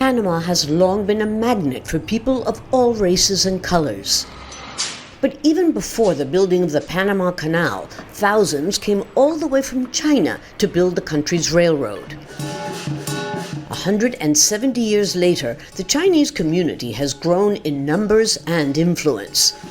Panama has long been a magnet for people of all races and colors. But even before the building of the Panama Canal, thousands came all the way from China to build the country's railroad. 170 years later, the Chinese community has grown in numbers and influence.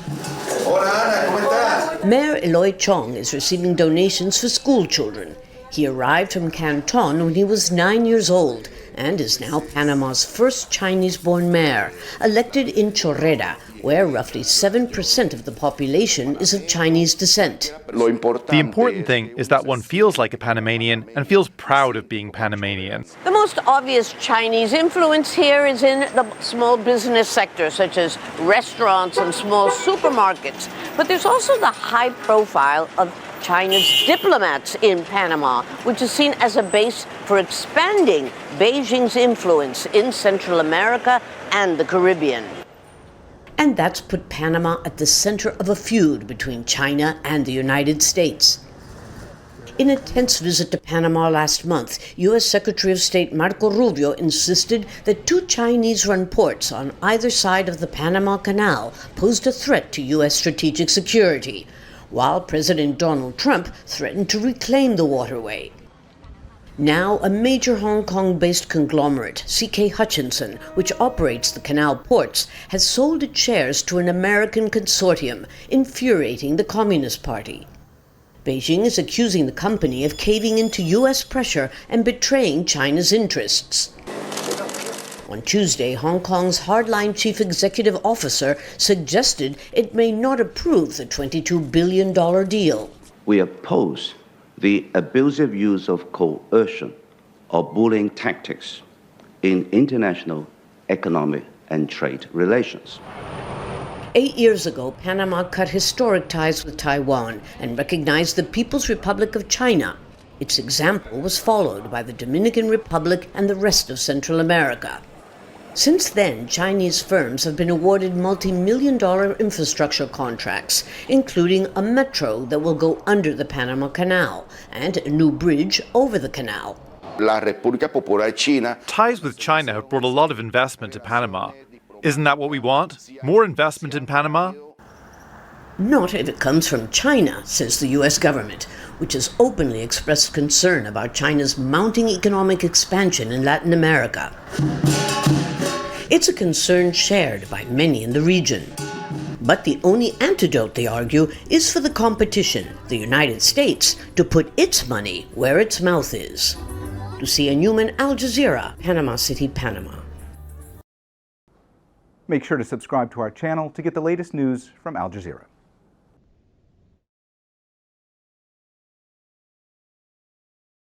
Mayor Eloy Chong is receiving donations for school children. He arrived from Canton when he was 9 years old and is now Panama's first Chinese-born mayor, elected in Chorrera, where roughly 7% of the population is of Chinese descent. The important thing is that one feels like a Panamanian and feels proud of being Panamanian. The most obvious Chinese influence here is in the small business sector, such as restaurants and small supermarkets. But there's also the high profile of China's diplomats in Panama, which is seen as a base for expanding Beijing's influence in Central America and the Caribbean. And that's put Panama at the center of a feud between China and the United States. In a tense visit to Panama last month, U.S. Secretary of State Marco Rubio insisted that two Chinese-run ports on either side of the Panama Canal posed a threat to U.S. strategic security, while President Donald Trump threatened to reclaim the waterway. Now, a major Hong Kong-based conglomerate, CK Hutchison, which operates the canal ports, has sold its shares to an American consortium, infuriating the Communist Party. Beijing is accusing the company of caving into U.S. pressure and betraying China's interests. On Tuesday, Hong Kong's hardline chief executive officer suggested it may not approve the $22 billion deal. We oppose the abusive use of coercion or bullying tactics in international economic and trade relations. 8 years ago, Panama cut historic ties with Taiwan and recognized the People's Republic of China. Its example was followed by the Dominican Republic and the rest of Central America. Since then, Chinese firms have been awarded multi-million-dollar infrastructure contracts, including a metro that will go under the Panama Canal and a new bridge over the canal. Ties with China have brought a lot of investment to Panama. Isn't that what we want? More investment in Panama? Not if it comes from China, says the U.S. government, which has openly expressed concern about China's mounting economic expansion in Latin America. It's a concern shared by many in the region. But the only antidote, they argue, is for the competition, the United States, to put its money where its mouth is. Lucia, Newman, Al Jazeera, Panama City, Panama. Make sure to subscribe to our channel to get the latest news from Al Jazeera.